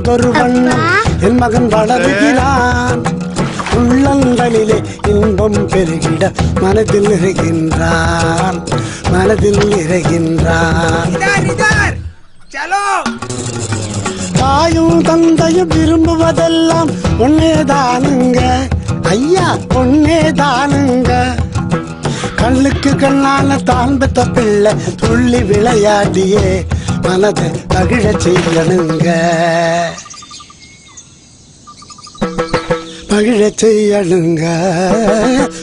பொழுதொரு வண்ணம் என் மகன் வளருகிறான். உள்ளங்களிலே இன்பம் பெருகிட மனதில் நிறைகின்றான், மனதில் நிறைகின்றான். தாயும் தந்தையும் விரும்புவதெல்லாம் ஒன்னேதானுங்க ஐயா, ஒன்னேதானுங்க. கண்ணுக்கு கண்ணால தான் பெத்த பிள்ளை துள்ளி விளையாடியே மனதை மகிழ செய்யணுங்க, மகிழ செய்யணுங்க,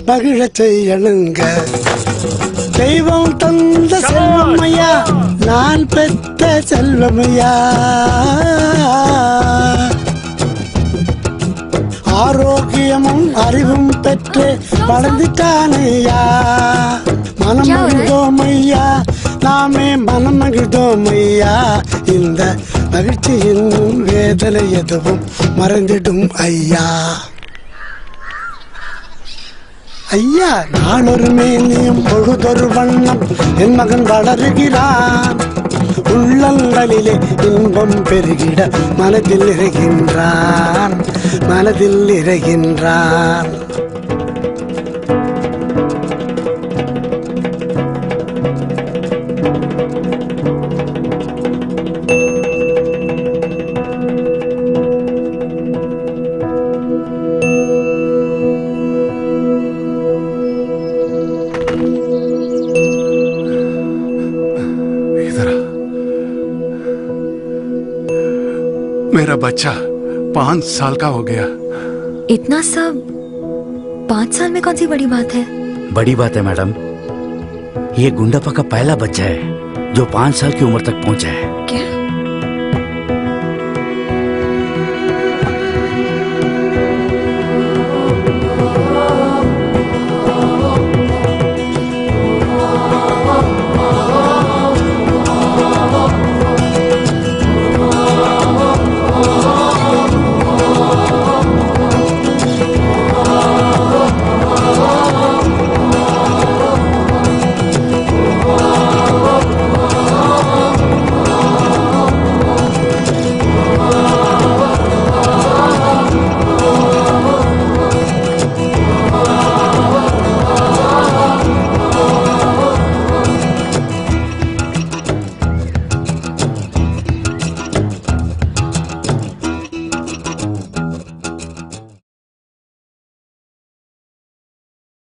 மகிழ செய்யணுங்க. தெய்வம் தந்த செல்வமையா, நான் பெற்ற செல்வமையா. ஆரோக்கியமும் அறிவும் பெற்று வளர்ந்துட்டானையா. மனம் மகிழ்ந்தோமையா, நாமே மனம் மகிழ்ந்தோமையா. இந்த மகிழ்ச்சியின் வேதனை எதுவும் மறந்திடும் ஐயா. ஐயா, நாளொரு மேனியும் பொழுதொரு வண்ணம் என் மகன் வளருகிறான். உள்ளங்களிலே இன்பம் பெருகிட மனதில் நிறைகின்றான், மனதில் நிறைகின்றான். मेरा बच्चा 5 साल का हो गया। इतना सब 5 साल में कौन सी बड़ी बात है? बड़ी बात है मैडम, ये गुंडापा का पहला बच्चा है जो 5 साल की उम्र तक पहुंचा है। क्या?